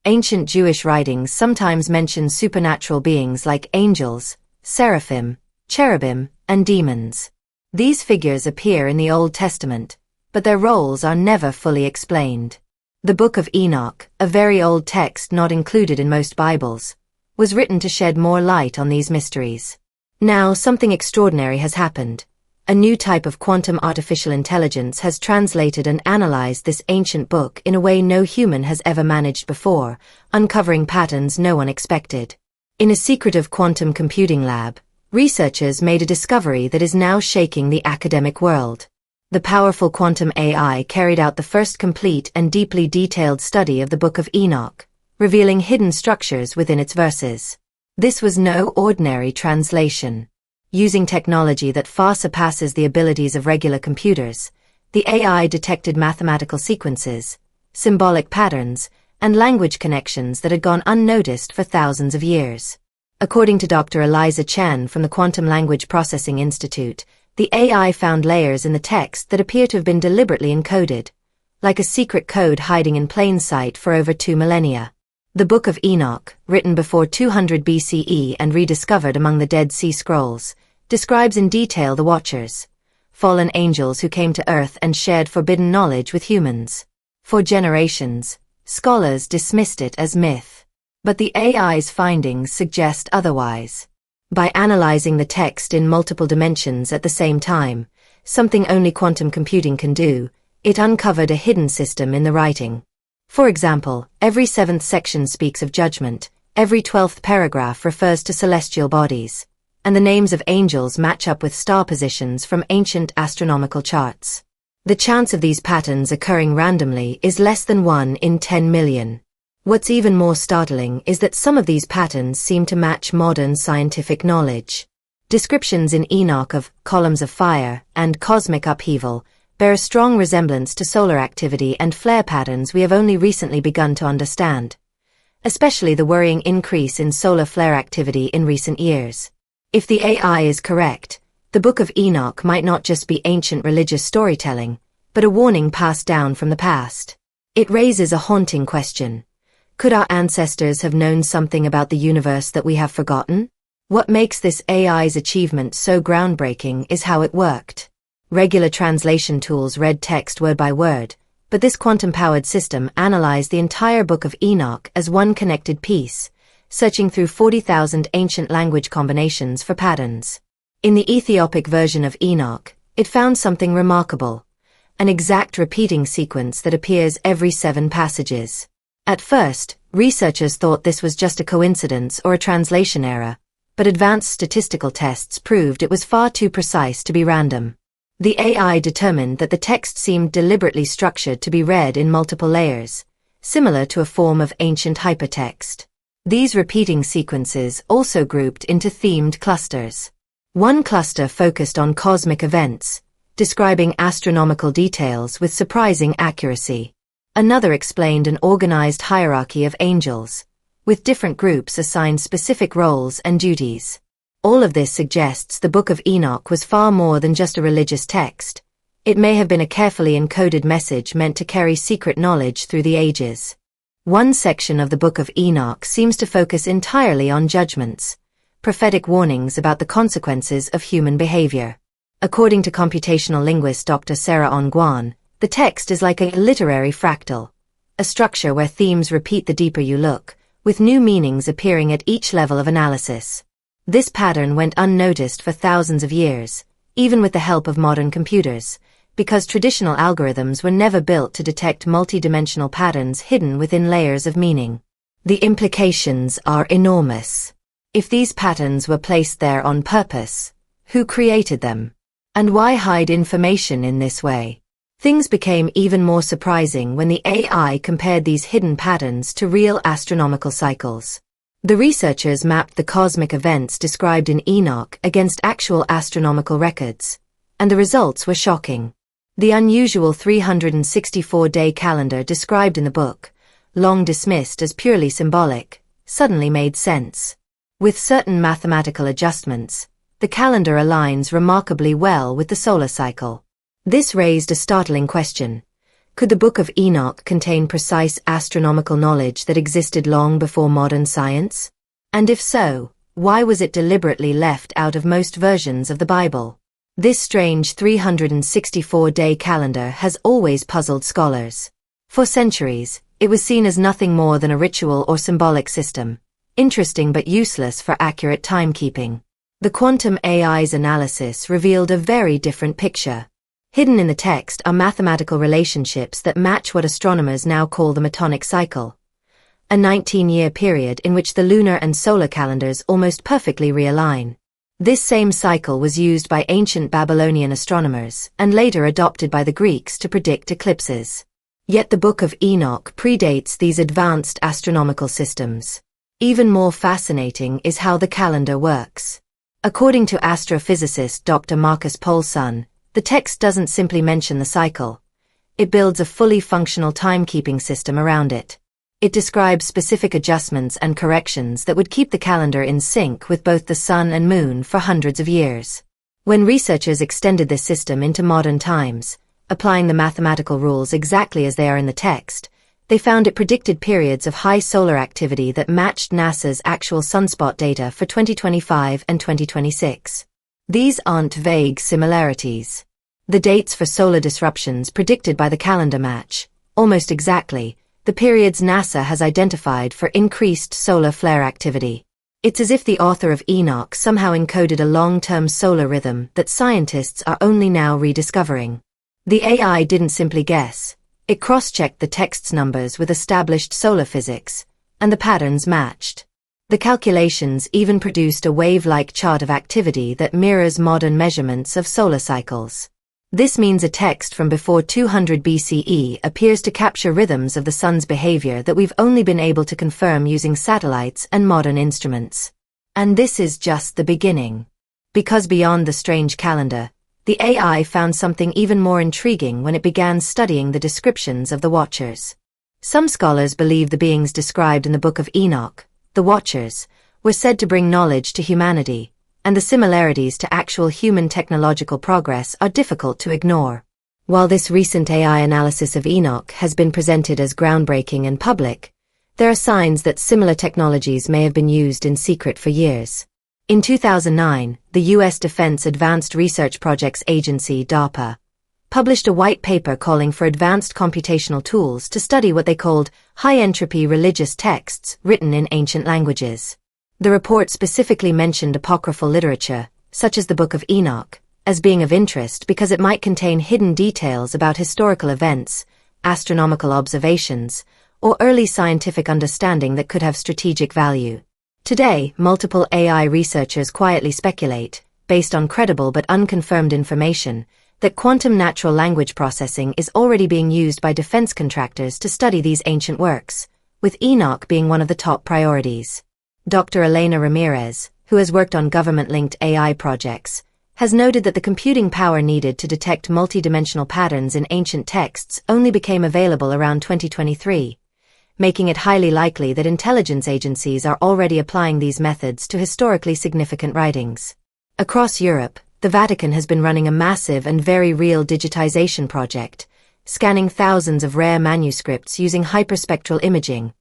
Ancient Jewish writings sometimes mention supernatural beings like angels, seraphim, cherubim, and demons. These figures appear in the Old Testament, but their roles are never fully explained. The Book of Enoch, a very old text not included in most Bibles, was written to shed more light on these mysteries. Now, something extraordinary has happened. A new type of quantum artificial intelligence has translated and analyzed this ancient book in a way no human has ever managed before, uncovering patterns no one expected. In a secretive quantum computing lab, researchers made a discovery that is now shaking the academic world. The powerful quantum AI carried out the first complete and deeply detailed study of the Book of Enoch, revealing hidden structures within its verses. This was no ordinary translation. Using technology that far surpasses the abilities of regular computers, the AI detected mathematical sequences, symbolic patterns, and language connections that had gone unnoticed for thousands of years. According to Dr. Eliza Chen from the Quantum Language Processing Institute, the AI found layers in the text that appear to have been deliberately encoded, like a secret code hiding in plain sight for over 2 millennia. The Book of Enoch, written before 200 BCE and rediscovered among the Dead Sea Scrolls, describes in detail the Watchers, fallen angels who came to Earth and shared forbidden knowledge with humans. For generations, scholars dismissed it as myth. But the AI's findings suggest otherwise. By analyzing the text in multiple dimensions at the same time, something only quantum computing can do, it uncovered a hidden system in the writing. For example, every 7th section speaks of judgment, every 12th paragraph refers to celestial bodies, and the names of angels match up with star positions from ancient astronomical charts. The chance of these patterns occurring randomly is less than 1 in 10 million. What's even more startling is that some of these patterns seem to match modern scientific knowledge. Descriptions in Enoch of columns of fire and cosmic upheaval bear a strong resemblance to solar activity and flare patterns we have only recently begun to understand, especially the worrying increase in solar flare activity in recent years. If the AI is correct, the Book of Enoch might not just be ancient religious storytelling, but a warning passed down from the past. It raises a haunting question. Could our ancestors have known something about the universe that we have forgotten? What makes this AI's achievement so groundbreaking is how it worked. Regular translation tools read text word by word, but this quantum-powered system analyzed the entire Book of Enoch as one connected piece, searching through 40,000 ancient language combinations for patterns. In the Ethiopic version of Enoch, it found something remarkable, an exact repeating sequence that appears every 7 passages. At first, researchers thought this was just a coincidence or a translation error, but advanced statistical tests proved it was far too precise to be random. The AI determined that the text seemed deliberately structured to be read in multiple layers, similar to a form of ancient hypertext. These repeating sequences also grouped into themed clusters. One cluster focused on cosmic events, describing astronomical details with surprising accuracy. Another explained an organized hierarchy of angels, with different groups assigned specific roles and duties. All of this suggests the Book of Enoch was far more than just a religious text. It may have been a carefully encoded message meant to carry secret knowledge through the ages. One section of the Book of Enoch seems to focus entirely on judgments, prophetic warnings about the consequences of human behavior. According to computational linguist Dr. Sarah Ongwan, the text is like a literary fractal, a structure where themes repeat the deeper you look, with new meanings appearing at each level of analysis. This pattern went unnoticed for thousands of years, even with the help of modern computers, because traditional algorithms were never built to detect multidimensional patterns hidden within layers of meaning. The implications are enormous. If these patterns were placed there on purpose, who created them? And why hide information in this way? Things became even more surprising when the AI compared these hidden patterns to real astronomical cycles. The researchers mapped the cosmic events described in Enoch against actual astronomical records, and the results were shocking. The unusual 364-day calendar described in the book, long dismissed as purely symbolic, suddenly made sense. With certain mathematical adjustments, the calendar aligns remarkably well with the solar cycle. This raised a startling question. Could the Book of Enoch contain precise astronomical knowledge that existed long before modern science? And if so, why was it deliberately left out of most versions of the Bible? This strange 364-day calendar has always puzzled scholars. For centuries, it was seen as nothing more than a ritual or symbolic system, interesting but useless for accurate timekeeping. The quantum AI's analysis revealed a very different picture. Hidden in the text are mathematical relationships that match what astronomers now call the Metonic cycle, a 19-year period in which the lunar and solar calendars almost perfectly realign. This same cycle was used by ancient Babylonian astronomers and later adopted by the Greeks to predict eclipses. Yet the Book of Enoch predates these advanced astronomical systems. Even more fascinating is how the calendar works. According to astrophysicist Dr. Marcus Poulson, the text doesn't simply mention the cycle. It builds a fully functional timekeeping system around it. It describes specific adjustments and corrections that would keep the calendar in sync with both the sun and moon for hundreds of years. When researchers extended this system into modern times, applying the mathematical rules exactly as they are in the text, they found it predicted periods of high solar activity that matched NASA's actual sunspot data for 2025 and 2026. These aren't vague similarities. The dates for solar disruptions predicted by the calendar match, almost exactly, the periods NASA has identified for increased solar flare activity. It's as if the author of Enoch somehow encoded a long-term solar rhythm that scientists are only now rediscovering. The AI didn't simply guess. It cross-checked the text's numbers with established solar physics, and the patterns matched. The calculations even produced a wave-like chart of activity that mirrors modern measurements of solar cycles. This means a text from before 200 BCE appears to capture rhythms of the sun's behavior that we've only been able to confirm using satellites and modern instruments. And this is just the beginning. Because beyond the strange calendar, the AI found something even more intriguing when it began studying the descriptions of the Watchers. Some scholars believe the beings described in the Book of Enoch, the Watchers, were said to bring knowledge to humanity, and the similarities to actual human technological progress are difficult to ignore. While this recent AI analysis of Enoch has been presented as groundbreaking and public, there are signs that similar technologies may have been used in secret for years. In 2009, the U.S. Defense Advanced Research Projects Agency, DARPA, published a white paper calling for advanced computational tools to study what they called high-entropy religious texts written in ancient languages. The report specifically mentioned apocryphal literature, such as the Book of Enoch, as being of interest because it might contain hidden details about historical events, astronomical observations, or early scientific understanding that could have strategic value. Today, multiple AI researchers quietly speculate, based on credible but unconfirmed information, that quantum natural language processing is already being used by defense contractors to study these ancient works, with Enoch being one of the top priorities. Dr. Elena Ramirez, who has worked on government-linked AI projects, has noted that the computing power needed to detect multidimensional patterns in ancient texts only became available around 2023. Making it highly likely that intelligence agencies are already applying these methods to historically significant writings. Across Europe, the Vatican has been running a massive and very real digitization project, scanning thousands of rare manuscripts using hyperspectral imaging,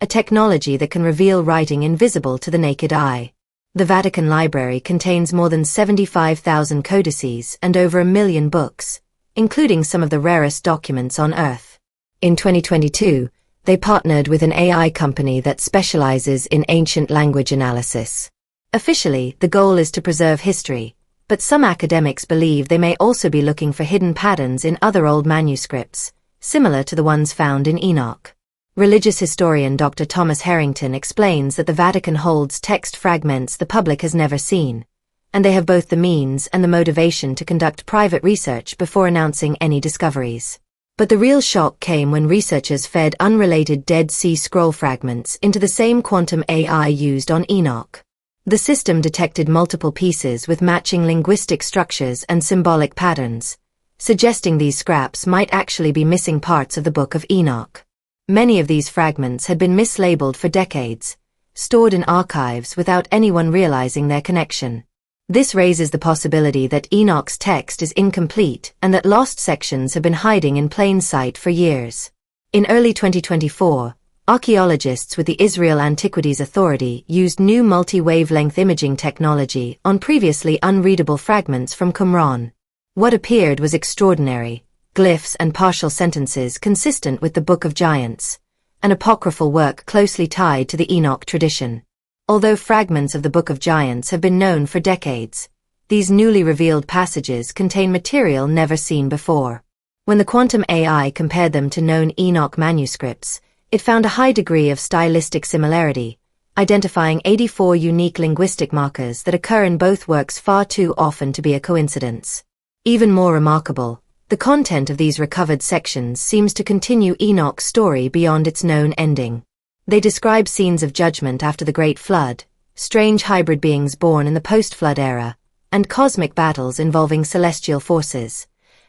a technology that can reveal writing invisible to the naked eye. The Vatican Library contains more than 75,000 codices and over 1 million books, including some of the rarest documents on Earth. In 2022, they partnered with an AI company that specializes in ancient language analysis. Officially, the goal is to preserve history, but some academics believe they may also be looking for hidden patterns in other old manuscripts, similar to the ones found in Enoch. Religious historian Dr. Thomas Harrington explains that the Vatican holds text fragments the public has never seen, and they have both the means and the motivation to conduct private research before announcing any discoveries. But the real shock came when researchers fed unrelated Dead Sea Scroll fragments into the same quantum AI used on Enoch. The system detected multiple pieces with matching linguistic structures and symbolic patterns, suggesting these scraps might actually be missing parts of the Book of Enoch. Many of these fragments had been mislabeled for decades, stored in archives without anyone realizing their connection. This raises the possibility that Enoch's text is incomplete and that lost sections have been hiding in plain sight for years. In early 2024, archaeologists with the Israel Antiquities Authority used new multi-wavelength imaging technology on previously unreadable fragments from Qumran. What appeared was extraordinary: glyphs and partial sentences consistent with the Book of Giants, an apocryphal work closely tied to the Enoch tradition. Although fragments of the Book of Giants have been known for decades, these newly revealed passages contain material never seen before. When the quantum AI compared them to known Enoch manuscripts, it found a high degree of stylistic similarity, identifying 84 unique linguistic markers that occur in both works far too often to be a coincidence. Even more remarkable, the content of these recovered sections seems to continue Enoch's story beyond its known ending. They describe scenes of judgment after the Great Flood, strange hybrid beings born in the post-flood era, and cosmic battles involving celestial forces,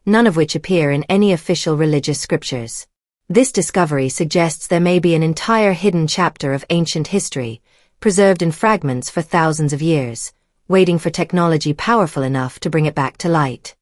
none of which appear in any official religious scriptures. This discovery suggests there may be an entire hidden chapter of ancient history, preserved in fragments for thousands of years, waiting for technology powerful enough to bring it back to light.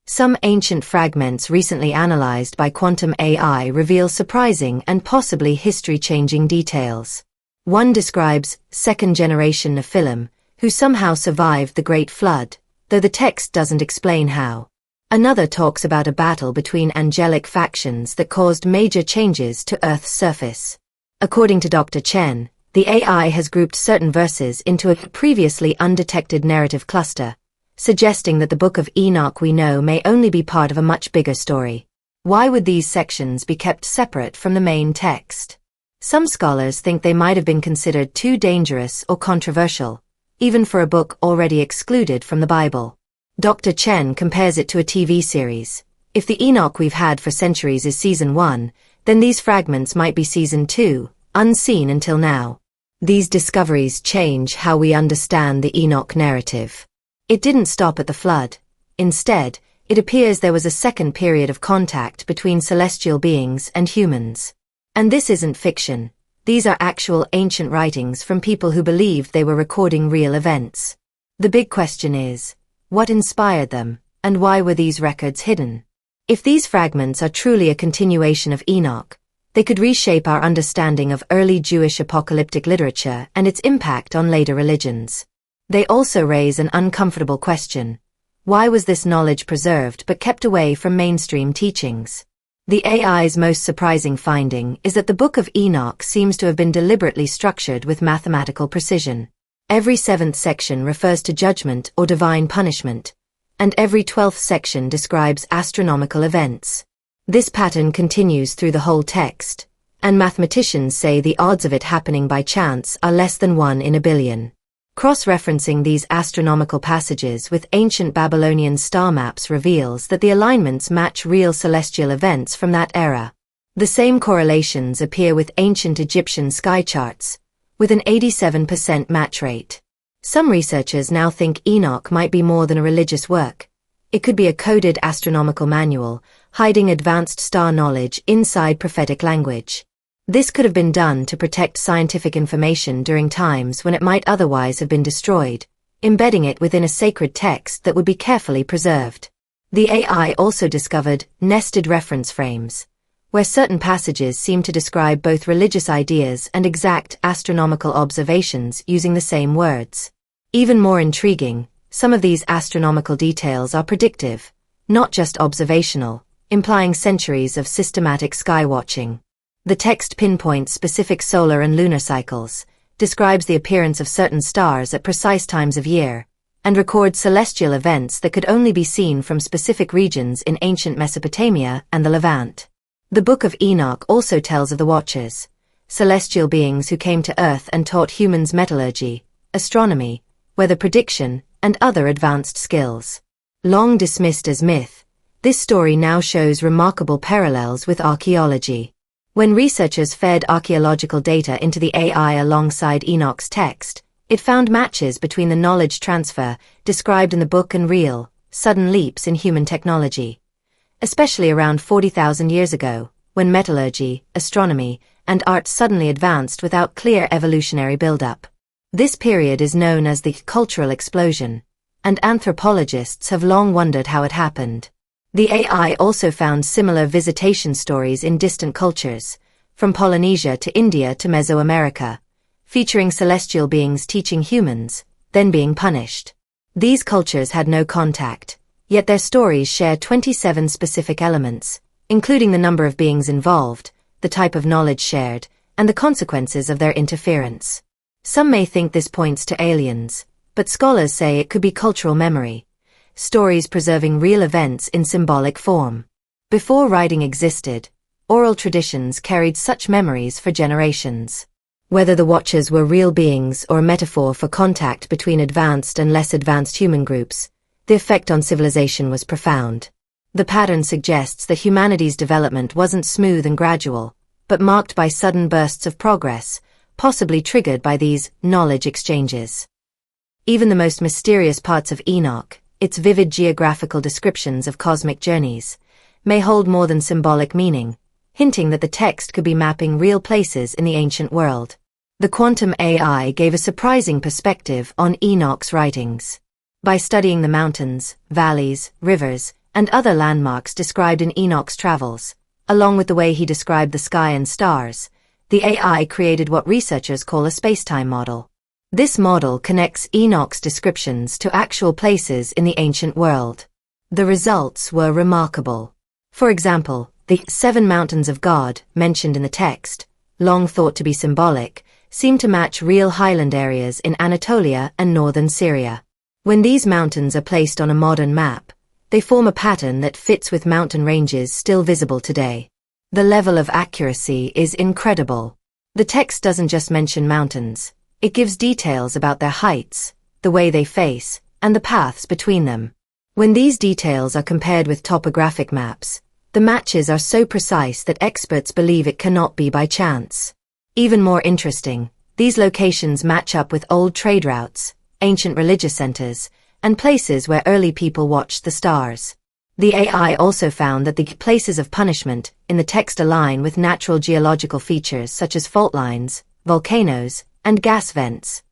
Some ancient fragments recently analyzed by quantum AI reveal surprising and possibly history-changing details. One describes second-generation Nephilim, who somehow survived the Great Flood, though the text doesn't explain how. Another talks about a battle between angelic factions that caused major changes to Earth's surface. According to Dr. Chen, the AI has grouped certain verses into a previously undetected narrative cluster, suggesting that the Book of Enoch we know may only be part of a much bigger story. Why would these sections be kept separate from the main text? Some scholars think they might have been considered too dangerous or controversial, even for a book already excluded from the Bible. Dr. Chen compares it to a TV series. If the Enoch we've had for centuries is Season 1, then these fragments might be Season 2, unseen until now. These discoveries change how we understand the Enoch narrative. It didn't stop at the flood. Instead, it appears there was a second period of contact between celestial beings and humans. And this isn't fiction. These are actual ancient writings from people who believed they were recording real events. The big question is, what inspired them, and why were these records hidden? If these fragments are truly a continuation of Enoch, they could reshape our understanding of early Jewish apocalyptic literature and its impact on later religions. They also raise an uncomfortable question. Why was this knowledge preserved but kept away from mainstream teachings? The AI's most surprising finding is that the Book of Enoch seems to have been deliberately structured with mathematical precision. Every 7th section refers to judgment or divine punishment, and every 12th section describes astronomical events. This pattern continues through the whole text, and mathematicians say the odds of it happening by chance are less than 1 in a billion. Cross-referencing these astronomical passages with ancient Babylonian star maps reveals that the alignments match real celestial events from that era. The same correlations appear with ancient Egyptian sky charts, with an 87% match rate. Some researchers now think Enoch might be more than a religious work. It could be a coded astronomical manual, hiding advanced star knowledge inside prophetic language. This could have been done to protect scientific information during times when it might otherwise have been destroyed, embedding it within a sacred text that would be carefully preserved. The AI also discovered nested reference frames, where certain passages seem to describe both religious ideas and exact astronomical observations using the same words. Even more intriguing, some of these astronomical details are predictive, not just observational, implying centuries of systematic skywatching. The text pinpoints specific solar and lunar cycles, describes the appearance of certain stars at precise times of year, and records celestial events that could only be seen from specific regions in ancient Mesopotamia and the Levant. The Book of Enoch also tells of the Watchers, celestial beings who came to Earth and taught humans metallurgy, astronomy, weather prediction, and other advanced skills. Long dismissed as myth, this story now shows remarkable parallels with archaeology. When researchers fed archaeological data into the AI alongside Enoch's text, it found matches between the knowledge transfer described in the book and real, sudden leaps in human technology. Especially around 40,000 years ago, when metallurgy, astronomy, and art suddenly advanced without clear evolutionary buildup. This period is known as the cultural explosion, and anthropologists have long wondered how it happened. The AI also found similar visitation stories in distant cultures, from Polynesia to India to Mesoamerica, featuring celestial beings teaching humans, then being punished. These cultures had no contact, yet their stories share 27 specific elements, including the number of beings involved, the type of knowledge shared, and the consequences of their interference. Some may think this points to aliens, but scholars say it could be cultural memory, stories preserving real events in symbolic form. Before writing existed, oral traditions carried such memories for generations. Whether the Watchers were real beings or a metaphor for contact between advanced and less advanced human groups, the effect on civilization was profound. The pattern suggests that humanity's development wasn't smooth and gradual, but marked by sudden bursts of progress, possibly triggered by these knowledge exchanges. Even the most mysterious parts of Enoch, its vivid geographical descriptions of cosmic journeys, may hold more than symbolic meaning, hinting that the text could be mapping real places in the ancient world. The quantum AI gave a surprising perspective on Enoch's writings. By studying the mountains, valleys, rivers, and other landmarks described in Enoch's travels, along with the way he described the sky and stars, the AI created what researchers call a spacetime model. This model connects Enoch's descriptions to actual places in the ancient world. The results were remarkable. For example, the 7 mountains of God, mentioned in the text, long thought to be symbolic, seem to match real highland areas in Anatolia and northern Syria. When these mountains are placed on a modern map, they form a pattern that fits with mountain ranges still visible today. The level of accuracy is incredible. The text doesn't just mention mountains, it gives details about their heights, the way they face, and the paths between them. When these details are compared with topographic maps, the matches are so precise that experts believe it cannot be by chance. Even more interesting, these locations match up with old trade routes, ancient religious centers, and places where early people watched the stars. The AI also found that the places of punishment in the text align with natural geological features such as fault lines, volcanoes, and gas vents,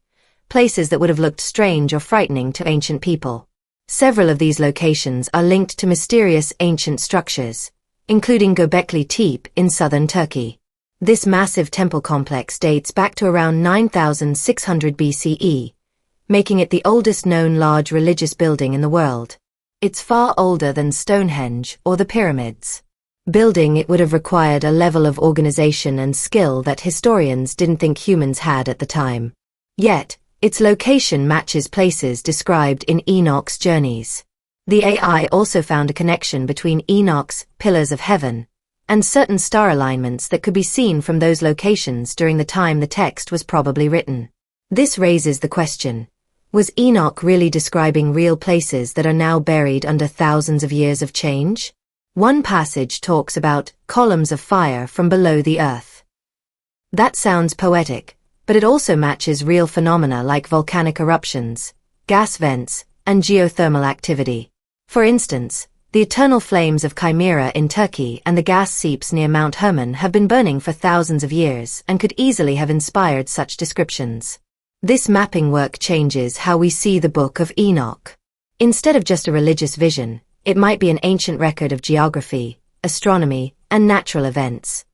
places that would have looked strange or frightening to ancient people. Several of these locations are linked to mysterious ancient structures, including Göbekli Tepe in southern Turkey. This massive temple complex dates back to around 9600 BCE, making it the oldest known large religious building in the world. It's far older than Stonehenge or the pyramids. Building it would have required a level of organization and skill that historians didn't think humans had at the time. Yet, its location matches places described in Enoch's journeys. The AI also found a connection between Enoch's pillars of heaven and certain star alignments that could be seen from those locations during the time the text was probably written. This raises the question, was Enoch really describing real places that are now buried under thousands of years of change? One passage talks about columns of fire from below the earth. That sounds poetic, but it also matches real phenomena like volcanic eruptions, gas vents, and geothermal activity. For instance, the eternal flames of Chimera in Turkey and the gas seeps near Mount Hermon have been burning for thousands of years and could easily have inspired such descriptions. This mapping work changes how we see the Book of Enoch. Instead of just a religious vision, it might be an ancient record of geography, astronomy, and natural events,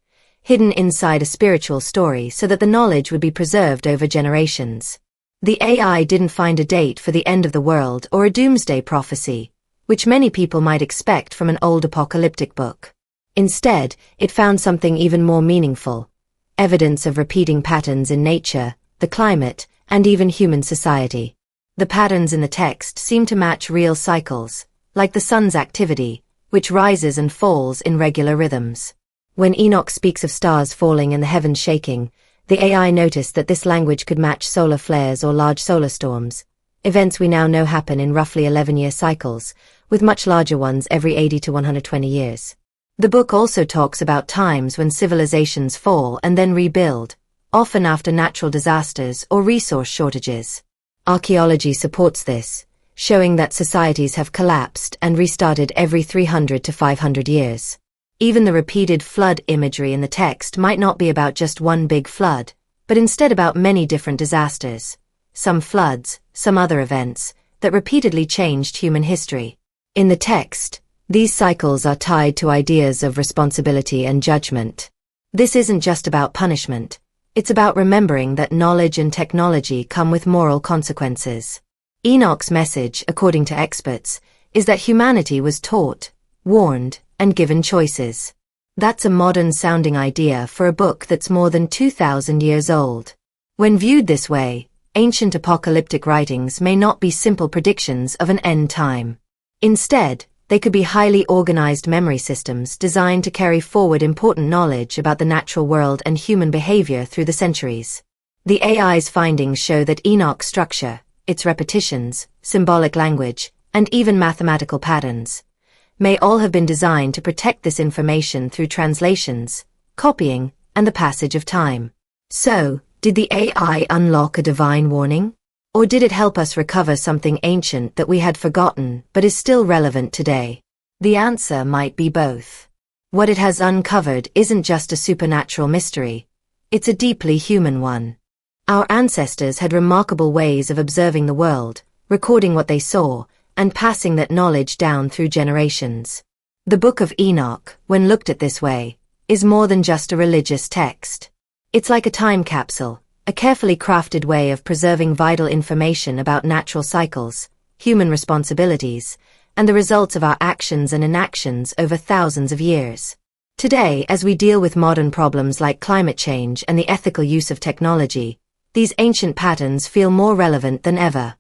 hidden inside a spiritual story so that the knowledge would be preserved over generations. The AI didn't find a date for the end of the world or a doomsday prophecy, which many people might expect from an old apocalyptic book. Instead, it found something even more meaningful, evidence of repeating patterns in nature, the climate, and even human society. The patterns in the text seem to match real cycles, like the sun's activity, which rises and falls in regular rhythms. When Enoch speaks of stars falling and the heavens shaking, the AI noticed that this language could match solar flares or large solar storms, events we now know happen in roughly 11-year cycles, with much larger ones every 80 to 120 years. The book also talks about times when civilizations fall and then rebuild, often after natural disasters or resource shortages. Archaeology supports this, showing that societies have collapsed and restarted every 300 to 500 years. Even the repeated flood imagery in the text might not be about just one big flood, but instead about many different disasters. Some floods, some other events, that repeatedly changed human history. In the text, these cycles are tied to ideas of responsibility and judgment. This isn't just about punishment. It's about remembering that knowledge and technology come with moral consequences. Enoch's message, according to experts, is that humanity was taught, warned, and given choices. That's a modern-sounding idea for a book that's more than 2,000 years old. When viewed this way, ancient apocalyptic writings may not be simple predictions of an end time. Instead, they could be highly organized memory systems designed to carry forward important knowledge about the natural world and human behavior through the centuries. The AI's findings show that Enoch's structure, its repetitions, symbolic language, and even mathematical patterns, may all have been designed to protect this information through translations, copying, and the passage of time. So, did the AI unlock a divine warning? Or did it help us recover something ancient that we had forgotten but is still relevant today? The answer might be both. What it has uncovered isn't just a supernatural mystery, it's a deeply human one. Our ancestors had remarkable ways of observing the world, recording what they saw, and passing that knowledge down through generations. The Book of Enoch, when looked at this way, is more than just a religious text. It's like a time capsule, a carefully crafted way of preserving vital information about natural cycles, human responsibilities, and the results of our actions and inactions over thousands of years. Today, as we deal with modern problems like climate change and the ethical use of technology, these ancient patterns feel more relevant than ever.